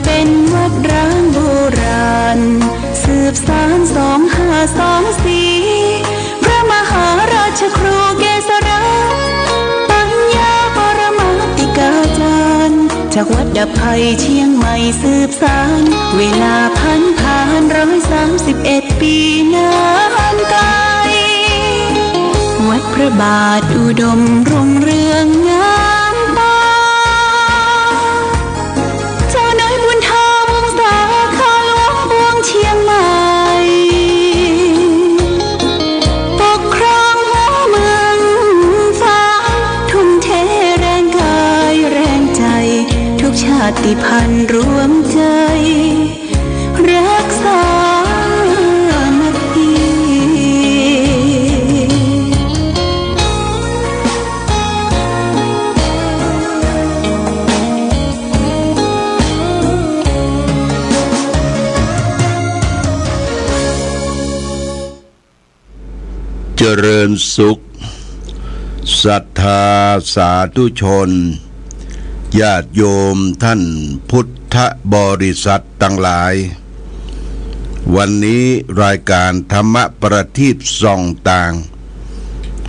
เป็นวัดร้างโบราณสืบสาน2524พระมหาราชครูเกษราปัญญาปรมาติกาจารย์จากวัดดับภัยเชียงใหม่สืบสานเวลาผ่าน131 ปีนานไกลวัดพระบาทอุดมรุ่งเรืองงามตาเจ้าน้อยบุญธรรมสาขาหลวงปวงเชียงใหม่ปกครองหัวเมืองฟ้าทุ่มเทแรงกายแรงใจทุกชาติพันธุ์รวมใจรักษาเจริญสุขศรัทธาสาธุชนญาติโยมท่านพุทธบริษัททั้งหลายวันนี้รายการธรรมประทีปส่องต่าง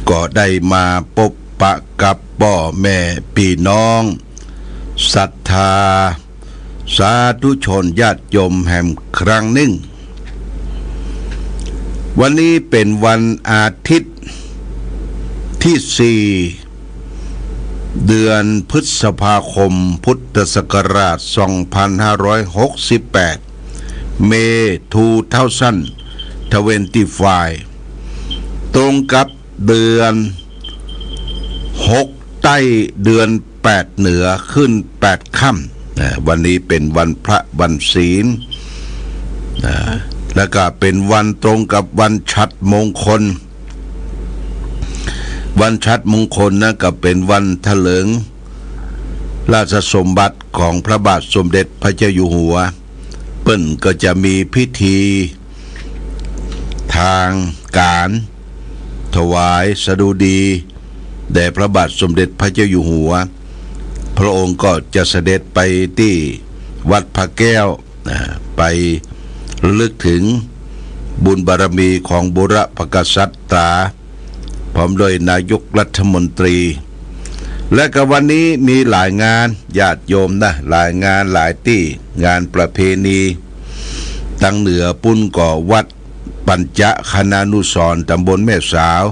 ก็ได้มาพบปะกับพ่อแม่พี่น้องศรัทธาสาธุชนญาติโยมแห่งครั้งหนึ่งวันนี้เป็นวันอาทิตย์ที่4เดือนพฤษภาคมพุทธศักราช2568เม2025ตรงกับเดือน6ใต้เดือน8เหนือขึ้น8ค่ำวันนี้เป็นวันพระวันศีลแล้วก็เป็นวันตรงกับวันฉัตรมงคลวันฉัตรมงคลนะก็เป็นวันเถลิงราชสมบัติของพระบาทสมเด็จพระเจ้าอยู่หัวเปิ้นก็จะมีพิธีทางการถวายสดุดีแด่พระบาทสมเด็จพระเจ้าอยู่หัวพระองค์ก็จะเสด็จไปที่วัดพระแก้วไประลึกถึงบุญบารมีของบุรพกษัตริย์พร้อมโดยนายกรัฐมนตรีและก็วันนี้มีหลายงานญาติโยมนะหลายงานหลายที่งานประเพณีตั้งเหนือปุ่นก่อวัดปัญจคณานุสรณ์ตำบลแม่สาว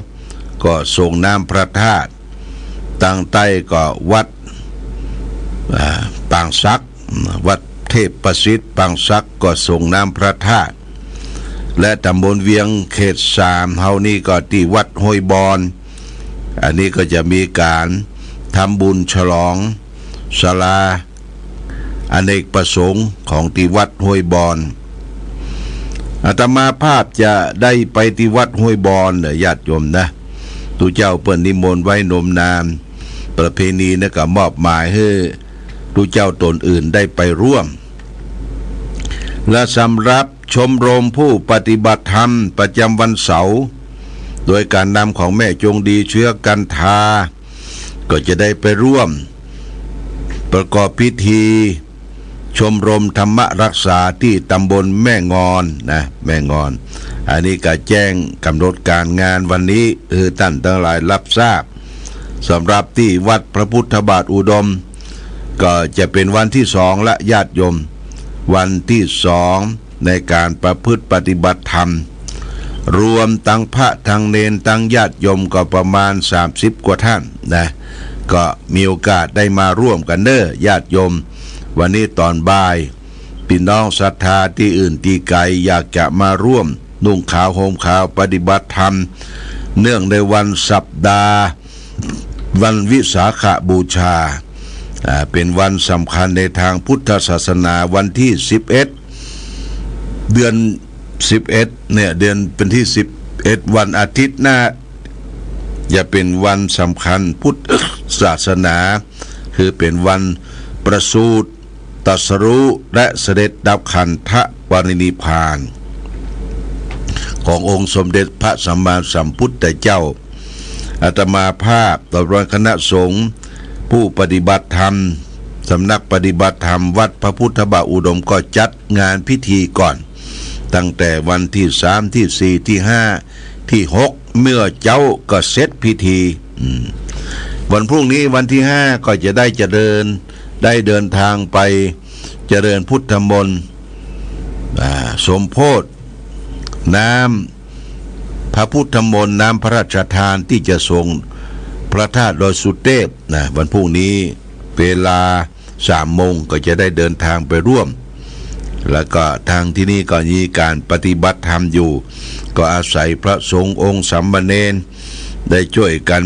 ก็ส่งน้ำพระธาตุตั้งใต้ก็วัดปางซักวัดเทพประสิทธิ์ปางซักก็ส่งน้ำพระธาตุและตำบลเวียงเขต3เฮานี่ก็ที่วัดห้วยบอนอันนี้ก็จะมีการทำบุญฉลองศาลาอเนกประสงค์ของที่วัดห้วยบอนอาตมาภาพจะได้ไปที่วัดห้วยบอนญาติโยมนะตุเจ้าเปิ้นนิมนต์ไว้นมนานประเพณีนะก็มอบหมายให้ตุเจ้าตนอื่นได้ไปร่วมและสำหรับชมรมผู้ปฏิบัติธรรมประจำวันเสาร์โดยการนำของแม่จงดีเชื้อกันทาก็จะได้ไปร่วมประกอบพิธีชมรมธรรมรักษาที่ตำบลแม่งอนนะแม่งอนอันนี้ก็แจ้งกำหนดการงานวันนี้ท่านทั้งหลายรับทราบสำหรับที่วัดพระพุทธบาทอุดมก็จะเป็นวันที่2และญาติโยมวันที่2ในการประพฤติปฏิบัติธรรมรวมทั้งพระทั้งเณรทั้งญาติโยมก็ประมาณ30กว่าท่านนะก็มีโอกาสได้มาร่วมกันเด้อญาติโยมวันนี้ตอนบ่ายพี่น้องศรัทธาที่อื่นที่ไกลอยากจะมาร่วมนุ่งขาวห่มขาวปฏิบัติธรรมเนื่องในวันสัปดาห์วันวิสาขบูชาเป็นวันสำคัญในทางพุทธศาสนาวันที่11เดือน11เนี่ยเดือนเป็นที่11วันอาทิตย์หน้าจะเป็นวันสำคัญพุทธศาสนาคือเป็นวันประสูติตรัสรู้และเสด็จดับขันธปรินิพพานขององค์สมเด็จพระสัมมาสัมพุทธเจ้าอาตมาภาพต่อรองคณะสงฆ์ผู้ปฏิบัติธรรม สำนักปฏิบัติธรรมวัดพระพุทธบาทอุดมก็จัดงานพิธีก่อนตั้งแต่วันที่3ที่4ที่5ที่6เมื่อเจ้าก็เสร็จพิธีวันพรุ่งนี้วันที่5ก็จะได้เดินทางไปเจริญพุทธมนต์สมโภชน้ำพระพุทธมนต์น้ำพระราชทานที่จะส่งพระธาตุดอยสุเทพนะวันพรุ่งนี้เวลา3 โมงก็จะได้เดินทางไปร่วมแล้วก็ทางที่นี่ก็มีการปฏิบัติธรรมอยู่ก็อาศัยพระสงฆ์องค์สามเณรได้ช่วยกัน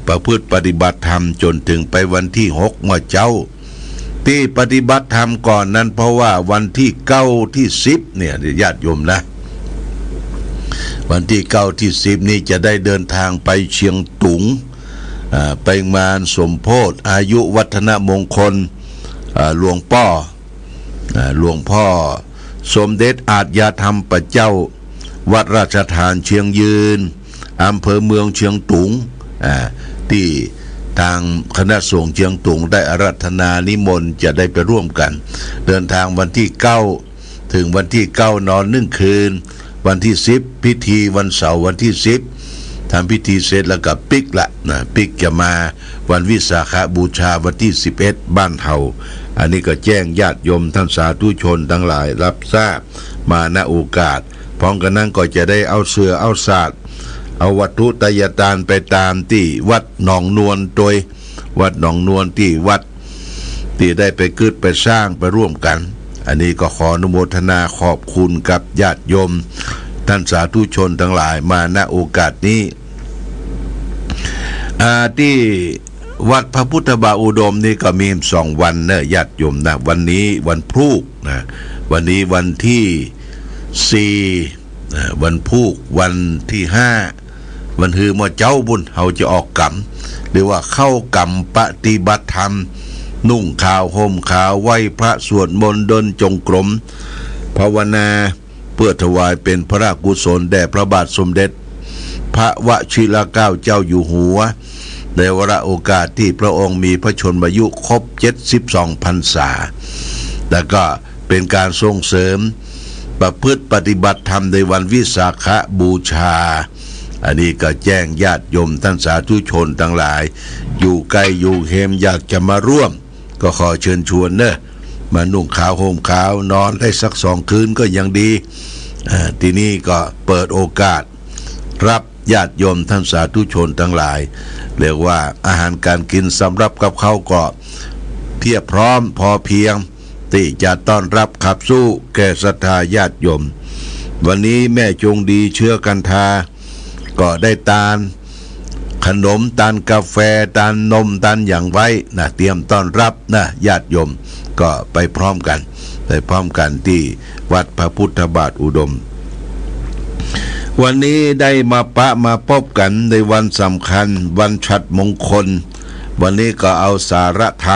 ประพฤติปฏิบัติธรรมจนถึงไปวันที่6เมื่อเจ้าที่ปฏิบัติธรรมก่อนนั้นเพราะว่าวันที่9ที่10เนี่ยญาติโยมนะวันที่9ที่10นี้จะได้เดินทางไปเชียงตุงไปงานสมโภชอายุวัฒนมงคลหลวงพ่อสมเด็จอาจยาธรรมปัจเจ้าวัดราชทานเชียงยืนอำเภอเมืองเชียงตุงที่ทางคณะสงฆ์เชียงตุงได้อาราธนานิมนต์จะได้ไปร่วมกันเดินทางวันที่9ถึงวันที่9นอน1 คืนวันที่10พิธีวันเสาร์วันที่10ทำพิธีเสร็จแล้วก็ปิกละนะปิกจะมาวันวิสาขบูชาวันที่11บ้านเฮาอันนี้ก็แจ้งญาติโยมท่านสาธุชนทั้งหลายรับทราบมาณโอกาสพร้อมกันนั้นก็จะได้เอาเสือเอาศาสตร์เอาวัตถุไตรยทานไปตามที่วัดหนองนวลโดยวัดหนองนวลที่วัดที่ได้ไปกึดไปสร้างไปร่วมกันอันนี้ก็ขออนุโมทนาขอบคุณกับญาติโยมท่านสาธุชนทั้งหลายมาณโอกาสนี้ที่วัดพระพุทธบาทอุดมนี่ก็มี2 วันนะญาติโยมนะวันนี้วันพรุ่งนะวันนี้วันที่4วันพุธวันที่5วันฮือมอเจ้าบุญเฮาจะออกกรรมหรือว่าเข้ากรรมปฏิบัติธรรมนุ่งขาวห่มขาวไหว้พระสวดมนต์เดินจงกรมภาวนาเพื่อถวายเป็นพระราชกุศลแด่พระบาทสมเด็จพระวชิรเกล้าเจ้าอยู่หัวในวาระโอกาสที่พระองค์มีพระชนมายุครบ72 พรรษาและก็เป็นการส่งเสริมประพฤติปฏิบัติธรรมในวันวิสาขบูชาอันนี้ก็แจ้งญาติโยมท่านสาธุชนทั้งหลายอยู่ไกลอยู่เฮมอยากจะมาร่วมก็ขอเชิญชวนเนอะมานุ่งขาวห่มขาวนอนได้สัก2 คืนก็ยังดีที่นี่ก็เปิดโอกาสรับญาติโยมท่านสาธุชนทั้งหลายเรียกว่าอาหารการกินสำหรับกับเขาก็เพียบพร้อมพอเพียงที่จะต้อนรับขับสู้แก่ศรัทธาญาติโยมวันนี้แม่จงดีเชื้อกันทาก็ได้ตาลขนมตาลกาแฟตาลนมตาลอย่างไว้นะเตรียมต้อนรับนะญาติโยมก็ไปพร้อมกันที่วัดพระพุทธบาทอุดมวันนี้ได้มาพบกันในวันสำคัญวันฉัตรมงคลวันนี้ก็เอาสาระธ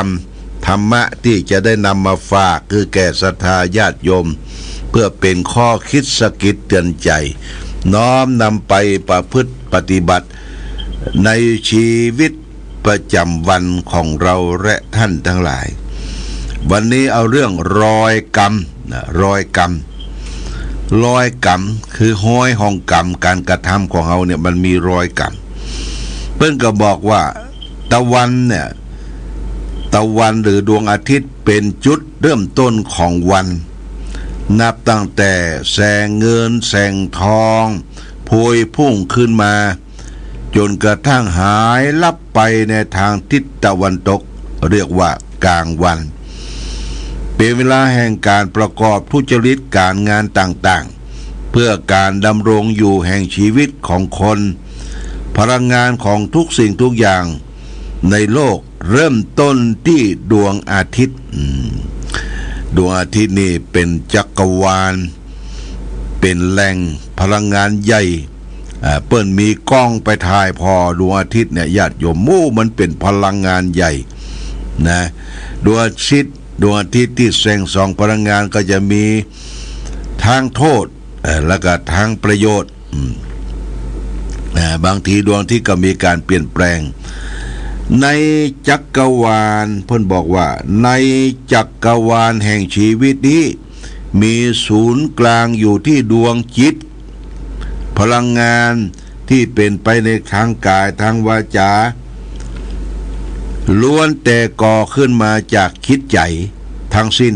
รรมะที่จะได้นำมาฝากคือแก่ศรัทธาญาติโยมเพื่อเป็นข้อคิดสะกิดเตือนใจน้อมนำไปประพฤติปฏิบัติในชีวิตประจำวันของเราและท่านทั้งหลายวันนี้เอาเรื่องรอยกรรมคือห้อยห้องกรรมการกระทำของเราเนี่ยมันมีรอยกรรมเพิ่นก็บอกว่าตะวันหรือดวงอาทิตย์เป็นจุดเริ่มต้นของวันนับตั้งแต่แสงเงินแสงทองโพยพุ่งขึ้นมาจนกระทั่งหายลับไปในทางทิศตะวันตกเรียกว่ากลางวันเป็นเวลาแห่งการประกอบทุจริตการงานต่างๆเพื่อการดำรงอยู่แห่งชีวิตของคนพลังงานของทุกสิ่งทุกอย่างในโลกเริ่มต้นที่ดวงอาทิตย์ดวงอาทิตย์นี่เป็นจักรวาลเป็นแหล่งพลังงานใหญ่เปิ้นมีกล้องไปถ่ายพอดวงอาทิตย์เนี่ยญาติโยมมันเป็นพลังงานใหญ่นะดวงอาทิตย์ที่แสงส่องพลังงานก็จะมีทางโทษแล้วก็ทางประโยชน์บางทีดวงอาทิตย์ก็มีการเปลี่ยนแปลง ในจักรวาลเพิ่นบอกว่าในจักรวาลแห่งชีวิตนี้มีศูนย์กลางอยู่ที่ดวงจิตพลังงานที่เป็นไปในทางกายทางวาจาล้วนแต่ก่อขึ้นมาจากคิดใจทั้งสิ้น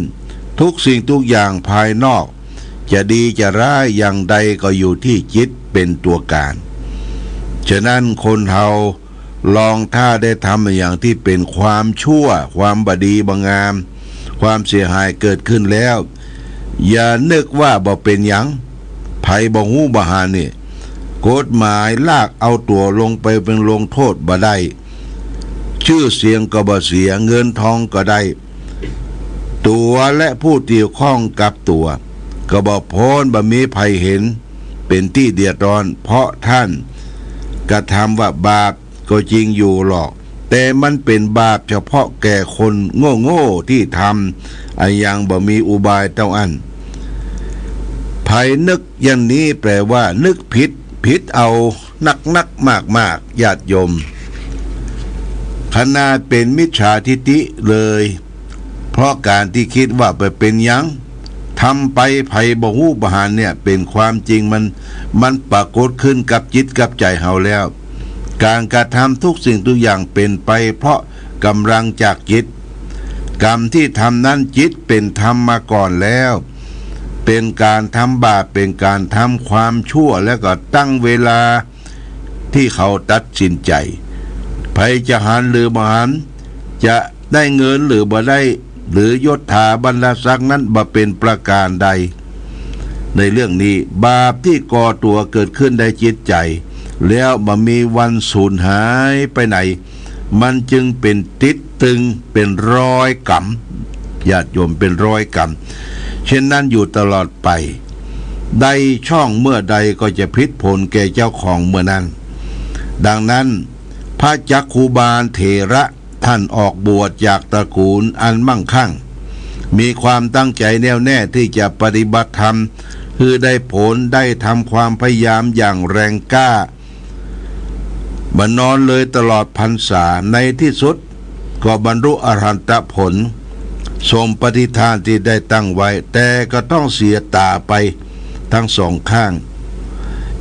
ทุกสิ่งทุกอย่างภายนอกจะดีจะร้ายอย่างใดก็อยู่ที่จิตเป็นตัวการฉะนั้นคนเฮาลองถ้าได้ทำอย่างที่เป็นความชั่วความบดีบงามความเสียหายเกิดขึ้นแล้วอย่านึกว่าบ่เป็นหยังไผบ่ฮู้บ่หานี่กฎหมายลากเอาตัวลงไปเป็นลงโทษบ่ได้ชื่อเสียงก็บ่เสียเงินทองก็ได้ตัวและผู้เกี่ยวข้องกับตัวก็บ่พ้นบ่มีภัยเห็นเป็นที่เดือดร้อนเพราะท่านกระทำว่าบาปก็จริงอยู่หรอกแต่มันเป็นบาปเฉพาะแก่คนโง่ๆที่ทำยังบ่มีอุบายเต้าอันภัยนึกอย่างนี้แปลว่านึกผิดเอานักมากญาติโยมขนาดเป็นมิจฉาทิฏฐิเลยเพราะการที่คิดว่าไปเป็นหยังทำไปภัยบ่ฮู้บ่หานเนี่ยเป็นความจริงมันปรากฏขึ้นกับจิตกับใจเฮาแล้วการกระทำทุกสิ่งทุกอย่างเป็นไปเพราะกำลังจากจิตกรรมที่ทำนั้นจิตเป็นธรรมมาก่อนแล้วเป็นการทำบาปเป็นการทำความชั่วแล้วก็ตั้งเวลาที่เขาตัดสินใจไผจะหันหรือบ่หันจะได้เงินหรือบ่ได้หรือยศถาบรรดาศักดิ์นั้นบ่เป็นประการใดในเรื่องนี้บาปที่ก่อตัวเกิดขึ้นในจิตใจแล้วบ่มีวันสูญหายไปไหนมันจึงเป็นติดตึงเป็นรอยกรรมญาติโยมเป็นรอยกรรมเช่นนั้นอยู่ตลอดไปใดช่องเมื่อใดก็จะพลิกผลแก่เจ้าของเมื่อนั้นดังนั้นพระจักขุบาลเถระท่านออกบวชจากตระกูลอันมั่งคั่งมีความตั้งใจแน่วแน่ที่จะปฏิบัติธรรมคือได้ผลได้ทำความพยายามอย่างแรงกล้าบรรนอนเลยตลอดพรรษาในที่สุดก็บรรลุอรหันตผลสมปฏิฐานที่ได้ตั้งไว้แต่ก็ต้องเสียตาไปทั้งสองข้าง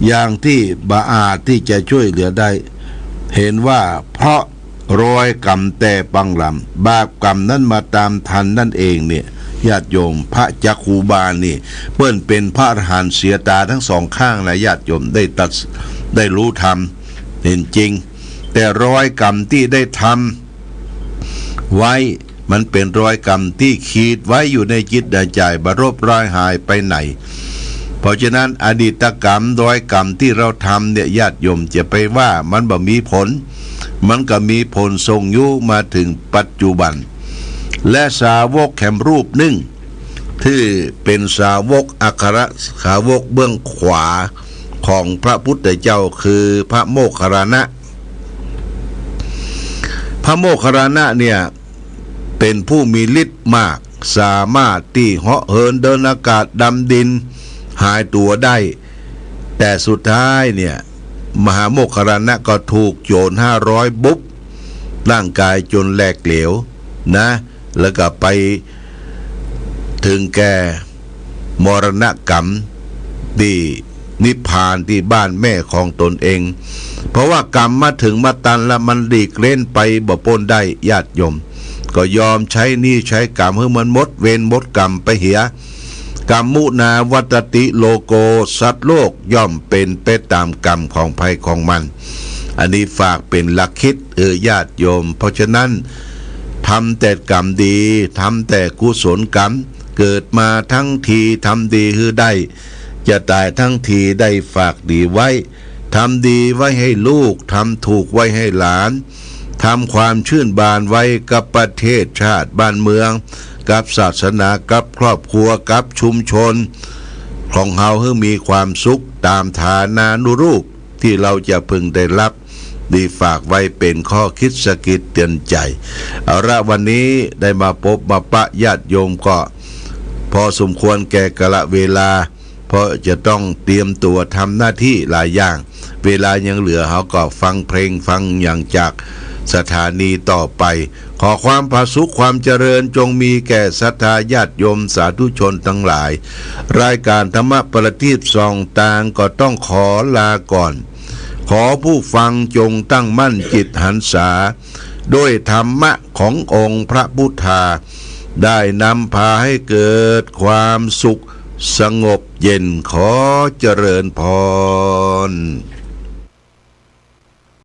อย่างที่บ่อาจที่จะช่วยเหลือได้เห็นว่าเพราะรอยกรรมแต่ปังลำบาปกรรมนั้นมาตามทันนั่นเองเนี่ยญาติโยมพระจักขุบาลนี่เปิ้นเป็นพระอรหันต์เสียตาทั้งสองข้างนะญาติโยมได้รู้ธรรมเห็นจริงแต่รอยกรรมที่ได้ทำไว้มันเป็นรอยกรรมที่ขีดไว้อยู่ในจิตใจบรบรายหายไปไหนเพราะฉะนั้นอดีตกรรมรอยกรรมที่เราทำเนี่ยญาติโยมจะไปว่ามันบ่มีผลมันก็มีผลทรงอยู่มาถึงปัจจุบันและสาวกแห่งรูปหนึ่งที่เป็นสาวกอัครสาวกเบื้องขวาของพระพุทธเจ้าคือพระโมคคัลลานะพระโมคคัลลานะเนี่ยเป็นผู้มีฤทธิ์มากสามารถที่เหาะเหินเดินอากาศดำดินหายตัวได้แต่สุดท้ายเนี่ยมหาโมคคัลลานะก็ถูกโจร500บุบร่างกายจนแหลกเหลวนะแล้วก็ไปถึงแก่มรณกรรมที่นิพพานที่บ้านแม่ของตนเองเพราะว่ากรรมมาถึงมาตันแล้วมันหลีกเล่นไปบ่พ้นได้ญาติโยมก็ยอมใช้หนี้ใช้กรรมให้มันหมดเวรหมดกรรมไปเหียกรรมมุนาวัตติโลโกสัตว์โลกย่อมเป็นไปตามกรรมของภัยของมันอันนี้ฝากเป็นหลักคิดญาติโยมเพราะฉะนั้นทำแต่กรรมดีทำแต่กุศลกรรมเกิดมาทั้งทีทำดีคือได้จะตายทั้งทีได้ฝากดีไว้ทำดีไว้ให้ลูกทำถูกไว้ให้หลานทำความชื่นบานไว้กับประเทศชาติบ้านเมืองกับศาสนากับครอบครัวกับชุมชนของเฮาให้มีความสุขตามฐานานุรูปที่เราจะพึงได้รับดีฝากไว้เป็นข้อคิดสะกิดเตือนใจเอาละวันนี้ได้มาพบมาปะญาติโยมก็พอสมควรแก่กาลเวลาเพราะจะต้องเตรียมตัวทำหน้าที่หลายอย่างเวลายังเหลือเขาก็ฟังเพลงฟังอย่างจาก สถานีต่อไปขอความผาสุขความเจริญจงมีแก่ศรัทธาญาติโยมสาธุชนทั้งหลายรายการธรรมประทีปส่องตางก็ต้องขอลาก่อนขอผู้ฟังจงตั้งมั่นจิตหันษาด้วยธรรมะขององค์พระพุทธาได้นำพาให้เกิดความสุขสงบเย็นขอเจริญพร